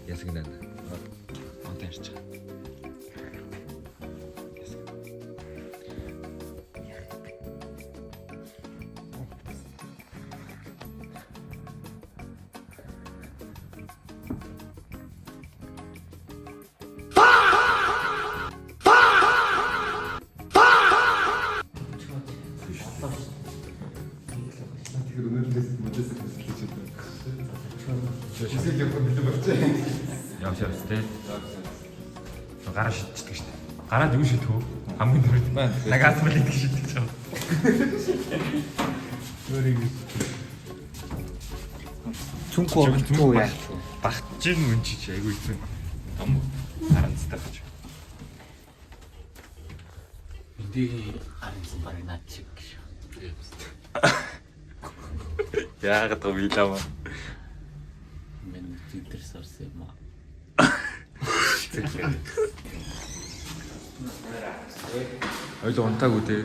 Ясагнаа. Он тарьчих. Явж тээ. Гараа шидчихдэг шүү дээ. Гараад юу шидэх вэ? Хамгийн түрүүнд маань нагаас мэл идэх шидэх ч юм. Өөрийг цүнхөө яа. Багтж ийн үнчиж айгүй эцэн. Ам харанцтай гэж. Эндийн харанцсан барыг наад чиг гэж. Яагаад вэ лама? Мен Twitter сорс юм аа. Ойлоо унтаагүй дээ.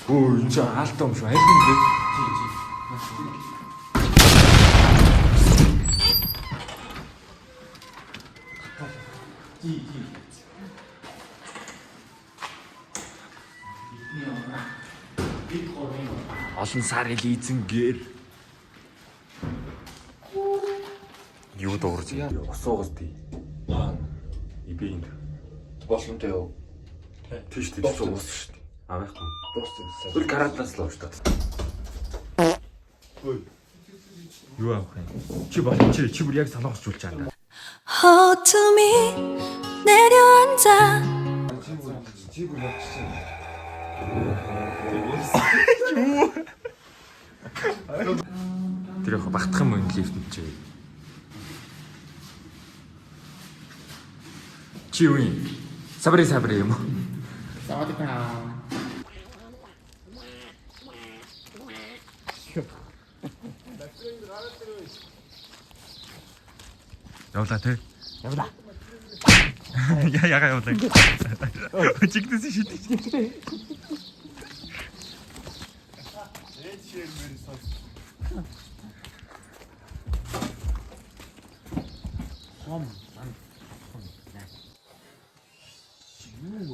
Оо энэ ч хаалтаа юм шүү. Хайр юм бэ? Олон сарын лизингээр юу дуурж байна? Усуугаас тий. Ибэнд Болонтой юу? тийш тийш ус шүү дээ. Авахгүй. Бүр гараадаас л ууштай. Юу авах юм? Чи болох чи бүр яг санаахсуулж байгаа. 어둠이 내려앉아 Чи бүр явчихсан. Тэр яг багтах юм энэ лифтэнд чи. Чи юу юм? Сабри юм уу? Савадикаа. Явлаа тий. Явлаа. Яга явлаа. Чигтэс шидэж.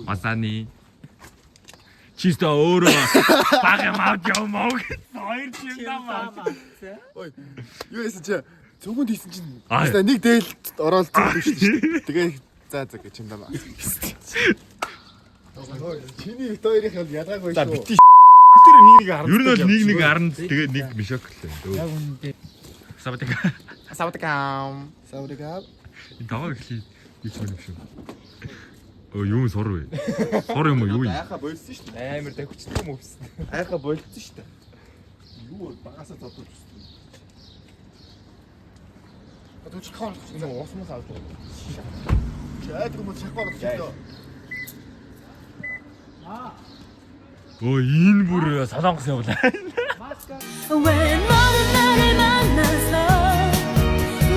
Масани чисто өөрөө баг юм авч явмаа гэж хоёр чимдаа маа. Ой. Юу яасан чи? Цүгэнд хийсэн чинь басна нэг дээл ороод зүг шүү дээ. Тэгээ за гэж юм даа. Чиний бит хоёрын хэл ялгаагүй шүү. За бити тэр нэг харна. ер нь бол нэг харна тэгээ нэг мишок лээ. Яг үнэндээ. Савдика. Савдика. Даваа гэхлий би ч юм шүү. Оо юу сор вэ? Сор юм уу юу? Айха болсон шүү дээ. Амар давхицдаг юм өвсөн. Айха болсон шүү дээ. Юу багасаа зодож өссөн. Өдөж хаан энэ уусмас авдаг. Чаад юм шахвар болчихлоо. Оо энэ бүр солонгос явлаа. 왜 너는 나를 만나서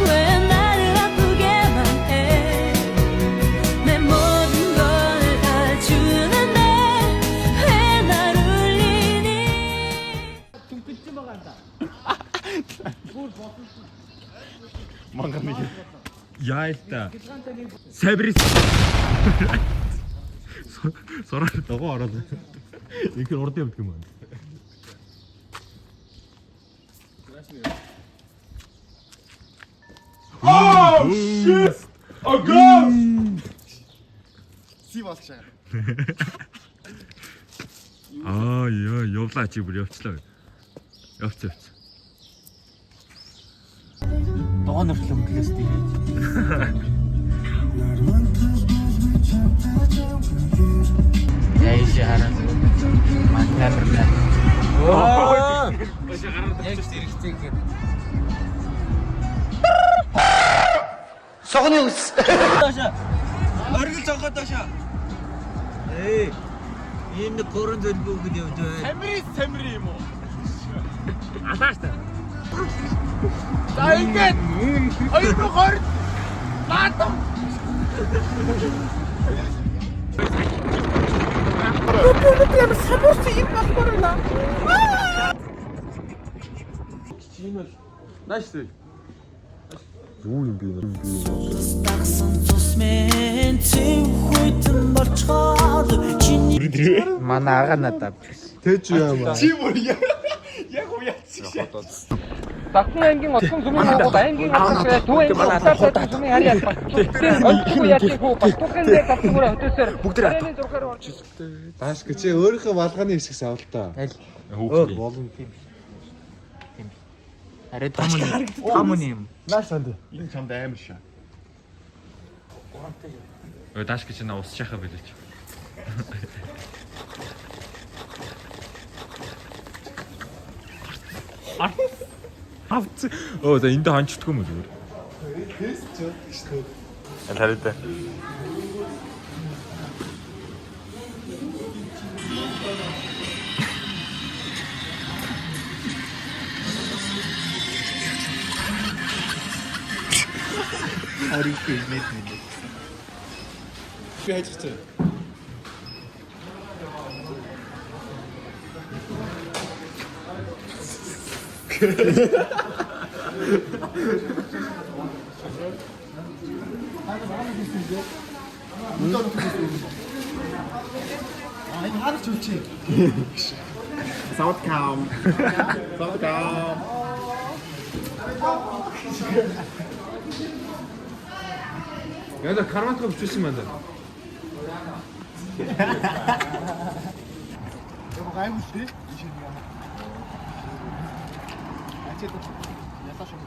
왜 나를 아프게만 해내 모든 걸 다 주는데 왜 날 울리니 Манган нэг. Яйлта. Сабрис. Сороо дагуу ороод. Их урд явдаг юм байна. Oh shit! A ghost! Си болчихоо. Аа яа явлаа чи бүр явчлаа. Явц. Догоо нөртлөө мөглөөс тэгээд. Яйш хараад. Мантарна. Оо. Яг зэрэгцээ гээд. Согны ус. Таша. Оргил цогоо таша. Энэ корон зөргөө гэж явж байна. Самри юм уу? Алааштай. За ингээд 220 наатам. Дагсан цус мен цэвхүйтэн болчхоор чиний Манай ага надад авчихсан. Тэж юм аа. Багцхан аймгийн Отхон сүмийн хавууд аймгийн хавцаг Төв аймгийн Улаанбаатар сүмийн харьяа Батцхан яачих хөө Батцхан дээр гацгуур хөтөөсөр бүгд харин зургаар орж Тааш гэж өөрийнхөө малганы хэсгээс авал та. Хүүхдээ. Болон тийм. арай том юм. Нааш санд. Энэ чамд амар шаа. Ой дааш гэж на ус чахаа билээч. Авц. Оо за энд хончдгүй юм зүгээр. Тест ч өгдөг шүү дээ. Хараатай. Би хайчихсан. Энэ харч үлчээ. Саудкам. Саудкам. Яда кармантга бичсэн юм байна. Яа гайгүй шүү дээ. Ачаад ясаа шууд.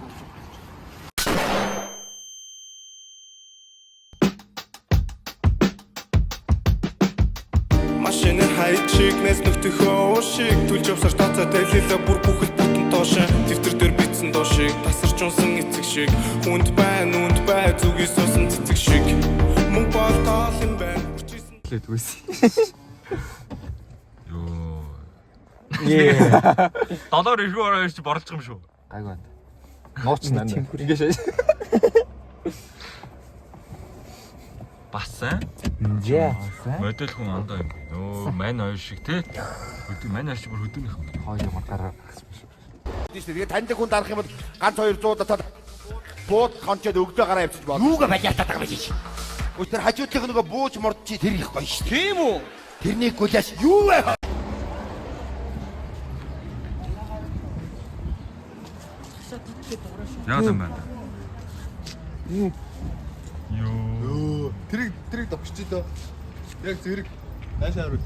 Машины хайчигнээс нөтөхөө шиг түлж явсаар тацаа дэлхийлээ бүр бүхэл бүтэн тоошин дэвтэр дээр бичсэн доошиг тасарч унсан эцэг шиг хүнд бай зүгээс суусан цэцэг шиг мөн бол гол юм байна Йоо. Доллар иргүү ороо ирж борлох юм шүү. Гайгүй байна. Нууч наа. Ингээ шээ. Басан. Модель хүн андаа юм. Нөө мань хоёр шиг те. Мань хоёр шиг бүр хөдөөнийх юм. Хойно гараа гаргасан шүү. Тэгээд таньдаг хүн дарах юм бол ганц 200 татаад бууд хончоод өгдөө гараа явчих бол. Юугаа балиатаад байгаа юм шиг. Өө тэр хажуудлынх нөгөө бууж мордчи тэр их гоё шүү. Тийм үү? Тэрний гулаас юу вэ? Яагаад юм байна? Йоо. Йоо. Тэрийг давчих дөө. Яг зэрэг наашаа харуу.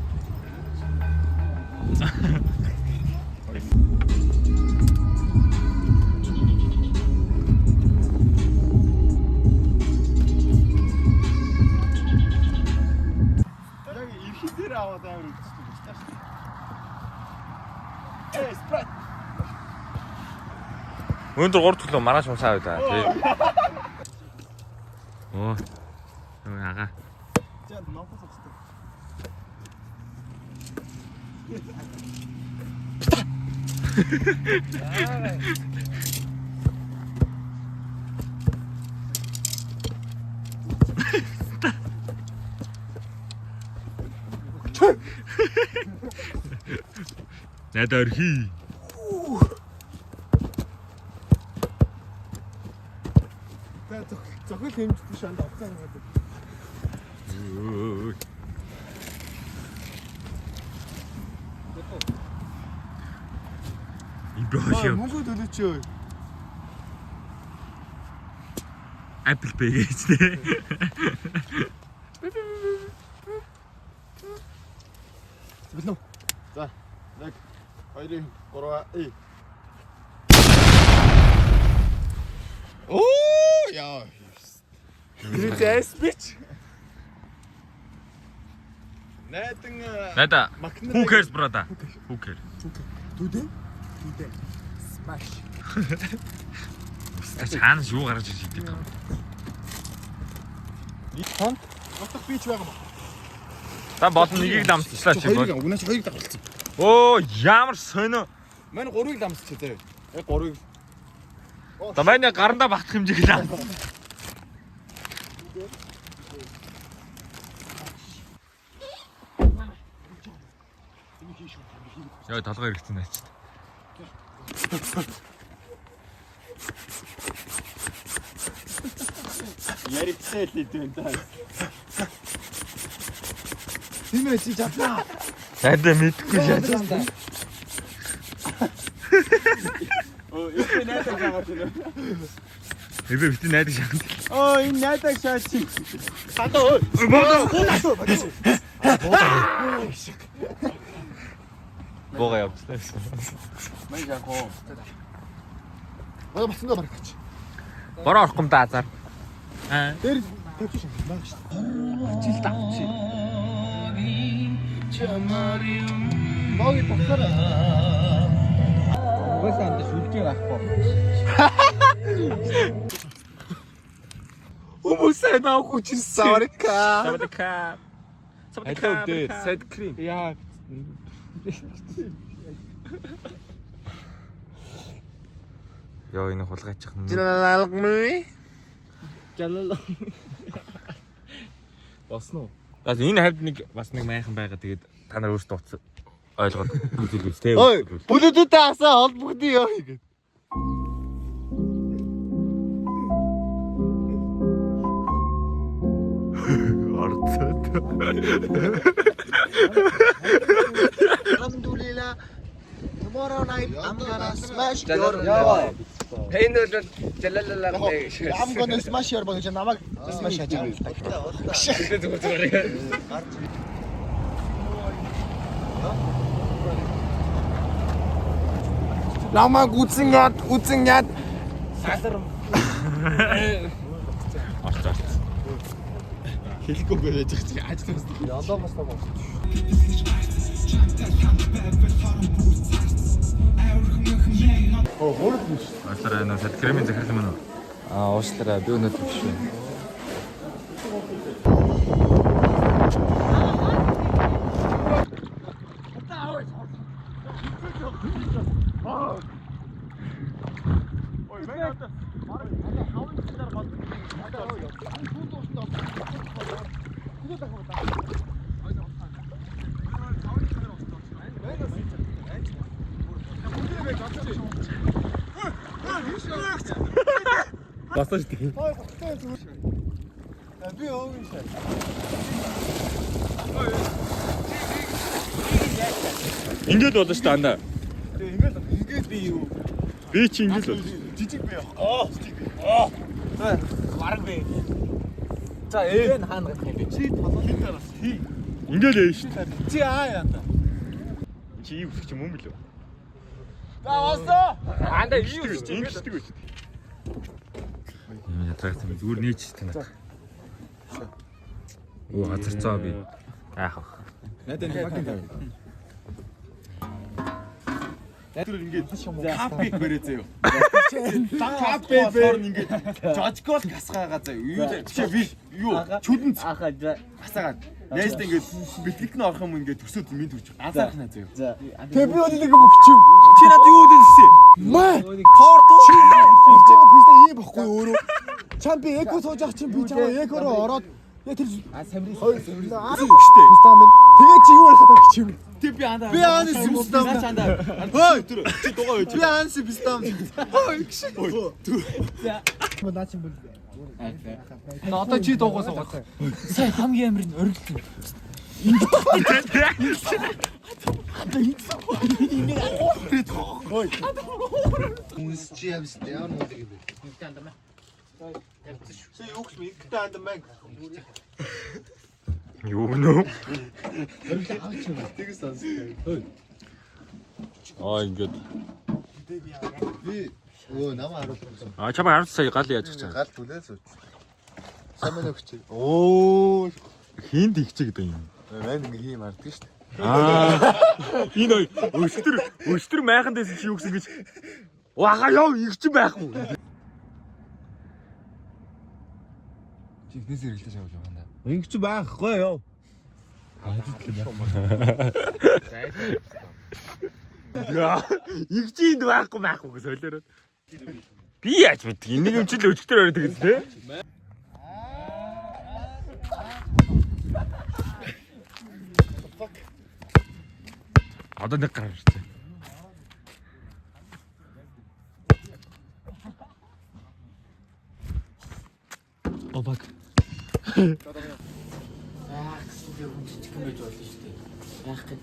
Яг ихээр аваад амар үзсэн юм байна шүү. Спрайт. Өндөр 3 төлөө маргааш унсаа байлаа. Тий. Оо. Өө ага. Жаа ноохос очтой. Надад орхи. Зохиол хэмждэг шанд авсан юм байна. Ибрахим. Мөнгө төлөөч ёо. Apple Pay гэж нэ. Билүү. За. 1 2 3 Оо яа. Гэрээс бич. Надаа. Who cares brother? Who cares? Түдэ? Түдэ. Smash. Цаанаас юу гарч ирж идэг юм? Хонт. Утга бич байгаа юм. Та болон нэгийг дамжчихлаа чи бол. Угнаач хоёрыг давалцсан. Оо ямар сонио. Манай 3-ыг дамсчих дээ. Яг 3-ыг. Та манай гарандаа багтах хэмжээг л аа. Яа толгой хэрэгцэн наач. Яригцээ л идэв таа. Хинэ чи чадна. Сайдаа мэдхгүй шатсан. Их найдаг байгаа тийм. Эвэ битэн найдаг шахна. Энэ найдаг шаачих. Бога явчихлаа. Мэн яахоо. Басан даа барах гэж. Бороо орох юм да азар. Тэр тавьчих юм байна шүү дээ. Чил таа чи. Моги тогтоорой. Угаасаа амт сүлжээ байхгүй. Хүмүүсээ наа хүчил саврика. Савдка. Савдка. Сайд крим. Яа. Яа энэ хулгайчих юм. Жалалгмэ. Жалал. Босно. Бас энэ хавьд нэг бас нэг майхан байгаа. Тэгээд та нар өөрсдөө утас ойлгоод үзүүлээс тэ. Ой, бүлүүдээ асаа холбогдъё ёо гэдэг. Alhamdulillah. Tomorrow night I'm gonna smash your door. Энэ бол жалаллаа гэж. I'm gonna smash your door гэж намайг smash хийж байгаа. Намайг үзэн яд. Салар. Орч. Хэлэхгүй байж байгаа чи ажлаас. Ялаа бас таа. Аашлаараа нөө сайд кремийн захирал мөн үү? Уушлаараа би өнөөдөр биш үү. Басаж тийм. Би өөг шээ. Ингээд болно шүү дээ андаа. Ингээд би юу? Би чи ингээд л. Жижиг би яах. Бараг бэ. За энэ хаана гэх юм бэ? Чи толгойн тараас хий. Ингээд ээ шүү дээ. Чи яанда. Чи юу гэх юм бэ лөө? Таавасаа. Анда юу гэж Ингээд шүү дээ. Ятрагт зүгээр нээч танаа. Оо хазарцаа би. Яах вэ? Надад факин тав. Тэр ингээд капик бэрээ заяа. Капик бэр ингээд жожгол гасгаагаа заяа. Юу чи би юу чүдэнц ахаа гасаагаад. Яст ингээд бэлтгэн орох юм ингээд төсөөд минь төрчих. Азаархна заяа. за. Тэг би бол нэг мөгчим. Чи надад юу дэлсэн? Маа. Торт. Чи писта ийм бохгүй өөрөө. Чам би эко сууж ах чинь би чам экороо ороод яг тэр Самри. штэ. Писта минь. Тэгээ чи юу ярих гэдэг чим. Тэг би анда. Би аанс писта. Чанда. Хой чи дугаа байж. Би аанс писта. Хой гш. Наачин бол. Одоо чи дуугаас гоо. Сайн хамгийн амир нь орилт. Хүмүүс чи явстай яа нүд gibi. Чи юу гэж мэдтэй анд мэн. Юу нөө? Тэгээс сонсох. Ингээд. Би өө намаа харуулсан. Чамаа харуулсан сая гал яаж гэж байгаа. Гал түлээ сууч. Самын өгч. Оо Хинд ихчээ гэдэг юм. мэн ингээ хийм арддаг штэ. Энэ өстөр майхан дэсэн чи юу гэсэн гэж. Вага ёо ихч байхгүй. Чихнээс хэрэглэж явж байгаа юм да. Ингэж байхгүй ёо. Яа, игчинд байхгүй гэж солиороо. Би яаж мэддэг? Энийг юм чил өчтөр орой тэгэж тэ. Одоо нэг гараар ирсэн. Обак. Жижиг юм байж болно шүү дээ. Яах гээд.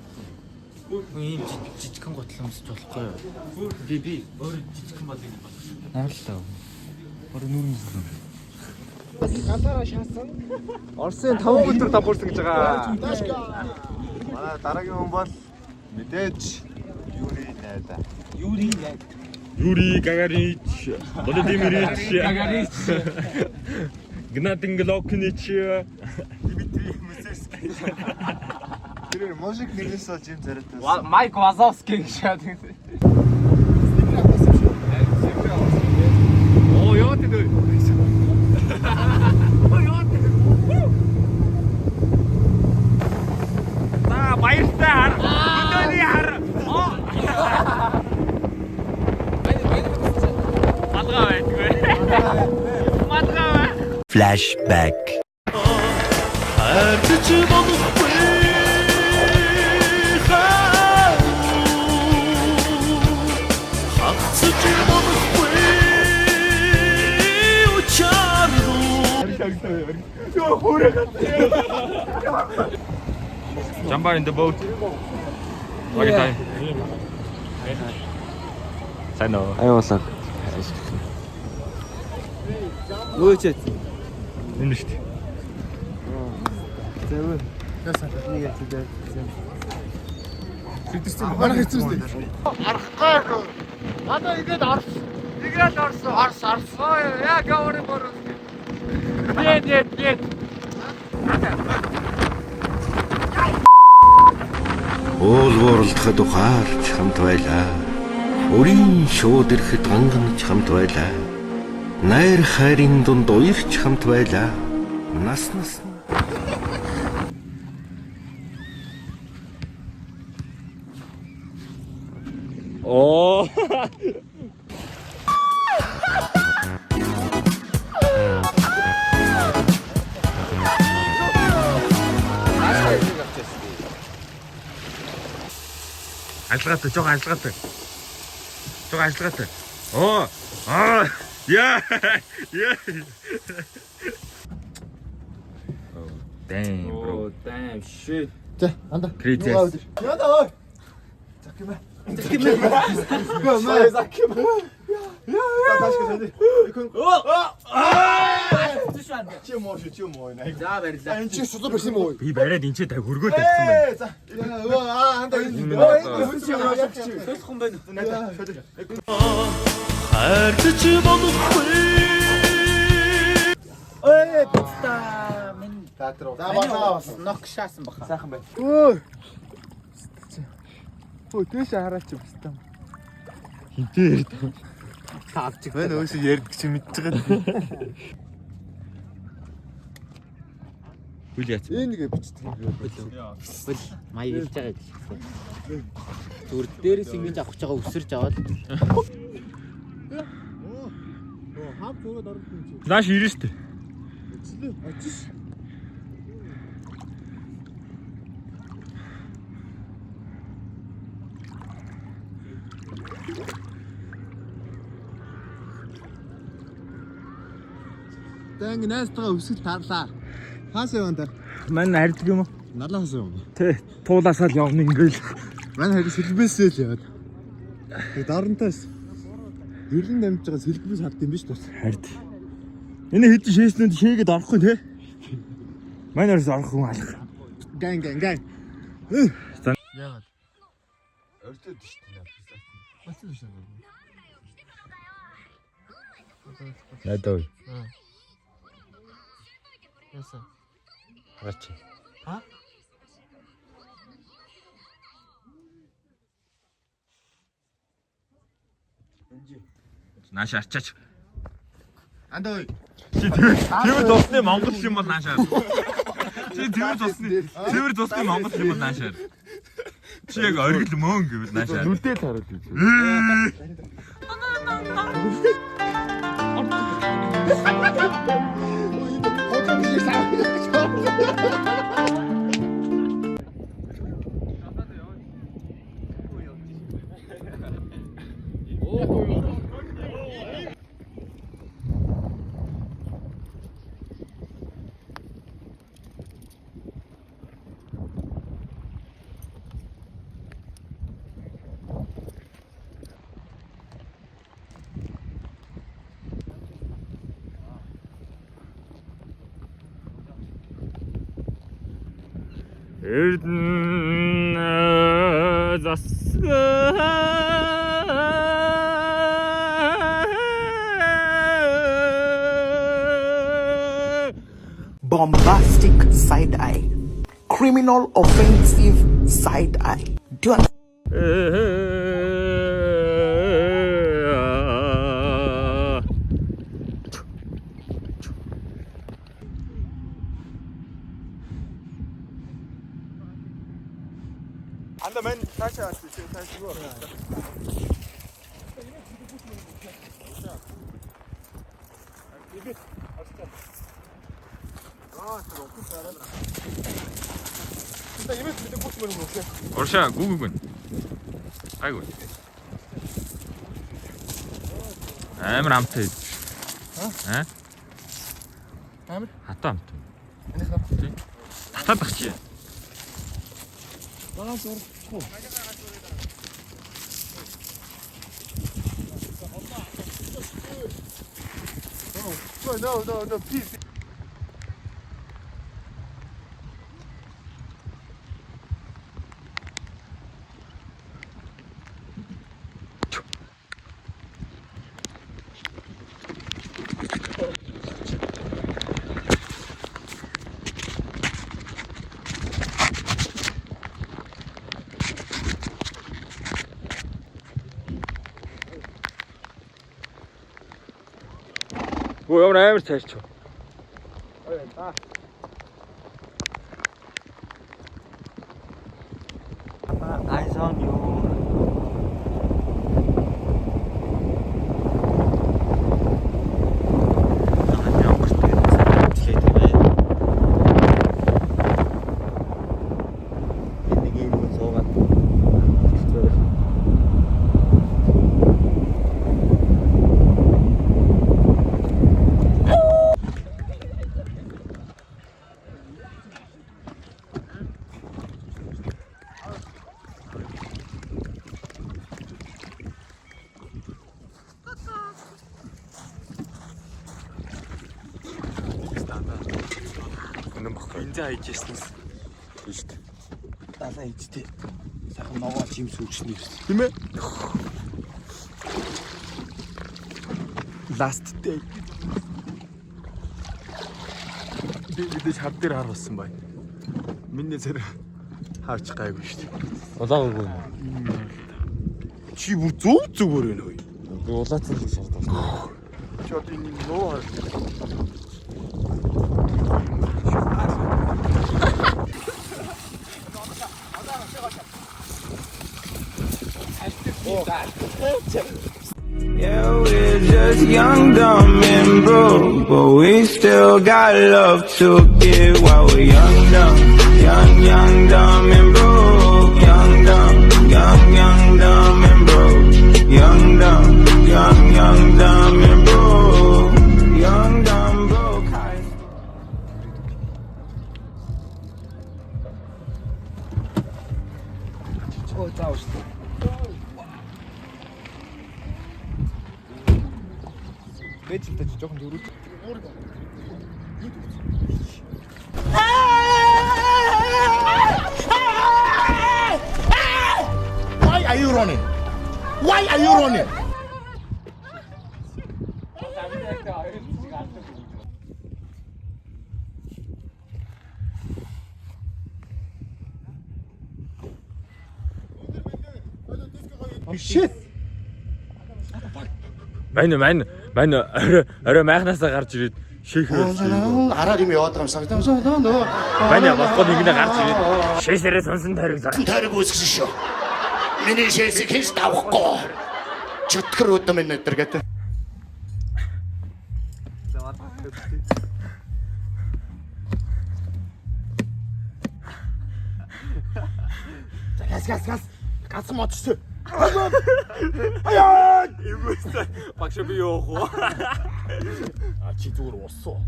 Ийм жижигхэн готл өмсөж болохгүй юу? Би өөр жижигхэн болыг болох. Нараллаа. Өөр нүүрмэс. Ганцаараа шаасан. Орсын 5 өдөр давхурсан гэж байгаа. Манай дараагийн хүн бол мэдээж Юрий найдаа. Юрий Гагарич, Владимирович Гагарич, Геннадий Головкинич, Дмитрий Мусерский. Тэр мужик нэгээс олж юм царайтай. Майк Вазовский гэж яа тийм. Оо яа тийм. За баяртай хар. Өдөөний хар. Малгай байдгүй. Малгай. Flashback. Ардч бодохгүй хатсч бодохгүй учааруу Jumper in the boat. Okay, time. Сайн уу? Аюулаа. Өөчөөд. Энэ шүү дээ. Зэвэн. Яасан нэг яцдаг. Сэтэрсэн манай хэцүү шүү дээ. Арахгүй. Надаа ингэж орс. Играл орсон. Орс. Ой, яа гавар мөр. Нет. Уул ууралдахад ухаарч хамт байлаа. Өрийн шууд ирэхэд ганганж хамт байлаа. Найр хайрын дунд уярч хамт байлаа. Нас. Оо. Ажиллагаатай, жоо ажиллагаатай. Оо. Яа. Oh, damn, bro. Oh, damn shit. За, анда. Crazy. Яда ой. Закима. Чи моо наа. За барилаа. Энэ чи сулуу барьсан юм уу? Би бариад энэ ч тай хөргөөд тавьсан байна. За. Анда энэ. Төлхөн байна. ардч бодохгүй Ой, бста. Минь Театр. За баасаа бас. нок шаасан баха. Сайхан байна. Өө. Өө тийш хараач юм байна. Хинтээр. Тавчих. Байна өөсөө ярддаг чи мэдж байгаа. Хүл яац. Энийг бичдэг юм байна. Хөл маяг илж байгаа гэж. Зүр дээрээс ингэж авах чагаа өсөрж аваад. Хав зөөд орох юм чи. Нааш ирэн штэ. Очиж. Тэнг нэстгээ өсгөл тарлаа. Хаасан юм даа. Мань харьдаг юм уу? Налаас юм. Тэ, туулаасаа л явна ингээл. Мань харин сэлбэсээ л яваад. Тэгээд дарантаас Эрлэн дамжиж байгаа сэлбэс хард юм биш тус. Хард. Энэ хэд шээснэнд шээгээд орохгүй те. Мань орос орох хүн алах. Ган. Яагаад? Өртөөд шүү дээ. Бацсан шүү дээ. Надад. Яасан? Гарч. А? Нааш арчаач. Андаа ой. Чи тэр дусны Монгол юм бол наашаар. Чи тэр дусны Монгол юм бол наашаар. Чи яг оргил мөн гэвэл наашаар. Нүдээ тараад үү. Эрдэнэ засаг Bombastic side eye. Criminal offensive side eye. Do you 안다면 다시 할수 있어요. 다시 이거. 일단 이번 주제 꽂히면 볼게. Оршаа гүгүгүн. Айгу. Амар амтай. Амар? Хатаа амт. Энийхээ. Татаад бах чи. Багаас урахгүй. No, please. Өө ямар амар цайрч. Eyes on you. Энд хайжсэн. Тийш. Далаа ичтэй. Сайхан ногоо чим сүрчний ирсэн. Тийм ээ? Last day. Бид хав дээр харуулсан бай. Миний зэрэг хавч гайгүй шүү дээ. Улаагүй. Чи бүр зүгээр байна уу? Улаацсан л шаардлагатай. Чи одоо энэ ноо Yeah, we're just young, dumb, and broke, but we still got love to give while we're young, dumb, dumb, and broke, young, dumb, dumb, and broke, young, dumb, dumb, and broke, young, dumb, broke. Бэцэлтэй жоохон дөрөв. Why are you running? Why are you running? Oh shit. Мань орой майхнасаа гарч ирээд шийхрээ. Араар юм яваад байгаа юм санагдсан. Мань болохгүй нэгнээ гарч ирээд шээсээрээ сонсон тайраг. Тайраг үүсгэн шүү. Миний шээсийг хийж давахгүй. Чөтгөр өдөм энэ өдр гэдэг. Газ модчихсон. Аяа! Юугүйсээ багш би явах уу? Чи зүгээр уссуу.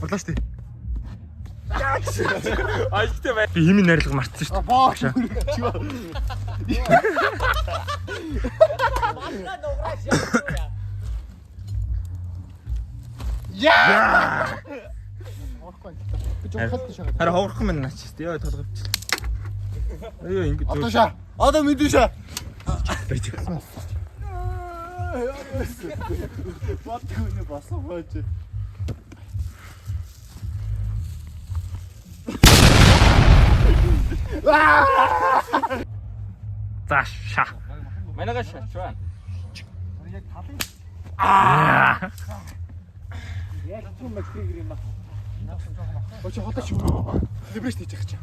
Бодлоо штэ. Ааштай бай. Би химийн найрлага мартсан шүү дээ. Боош. Яа! Би жоо хатчих шагаад. Хараа ховорхон мань наач шүү дээ. Яа толгойч. Аяа ингэ. Одоо шаа. Одоо мэдэн шаа. Батгүйний басаа бооч. Заша. Манайгаа шаач байна. Яг талын. Яг юм мэгтригэр юм аа. Бооч хоточ. Либрэст хийж байгаа чи.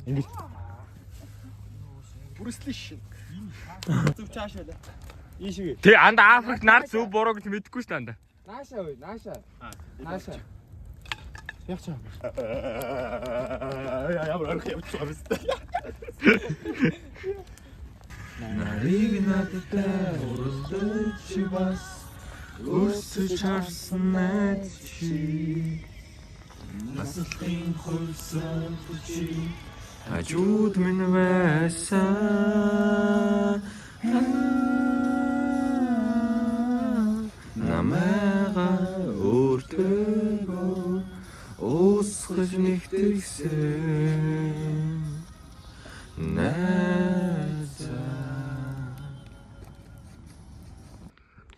Ингэж. Бүрслиш. Зүг чааш байлаа. Ийм шиг. Тэ анд Африкт нар зөв буруу гэж мэдэхгүй шүү дээ. Нааша ой, нааша. Нааша. Яг чам. Ямар арга явж байгаа юм бэ? Нарыг надтай уралдаж бас өрсөж харсан найз чи. Насалтын хөлсөн чи. Ажууд минь байсан. Намайга өөртөө усгаж нэгтгэсэн.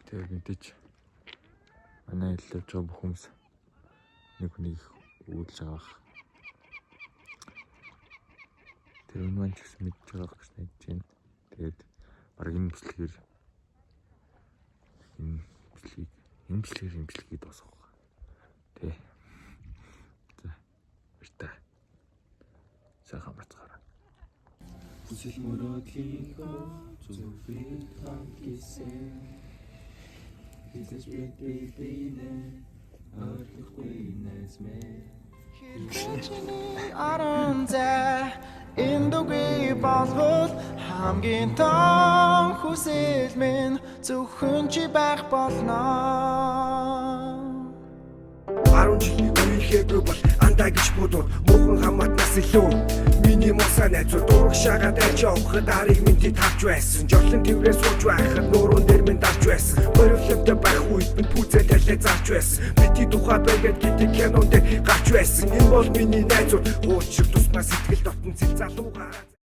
Тэгээ мэдээч манай хэлж байгаа бүх хүмүүс нэг хүнийг үүдэлж байгаа бах. Тэр энэ маань ч гэсэн мэдж байгаа гэж найдаж байна. Тэгээд баг энэ бичлэгээр имжлэгийг дуусгах байгаа. Тэ. За. Баяртай. Сайхан бацгаараа. Бүсэл мөрөдлийнхөө зүгт хангасан. This baby Индуги болвол хамгийн том хүсэл минь зөвхөн чи байх болно. 10 жилийн үеийнхээ бол андаа гэж бодвол муухан хамаатнаас илүү миний мосаа найзууд дурах шагаад айж явахад арыг минь тавч байсан. Жорлон тэрвээ сууж байхад нуурын дээр минь дарж байсан. Боривлавтай байх үед минь пүүцээ талээ зарж байсан. Бидний тухай байгаад гэдэг кинон дээр гарч байсан. Энэ бол миний найзууд уучрах тусмаа сэтгэл дотн зэл залуугаар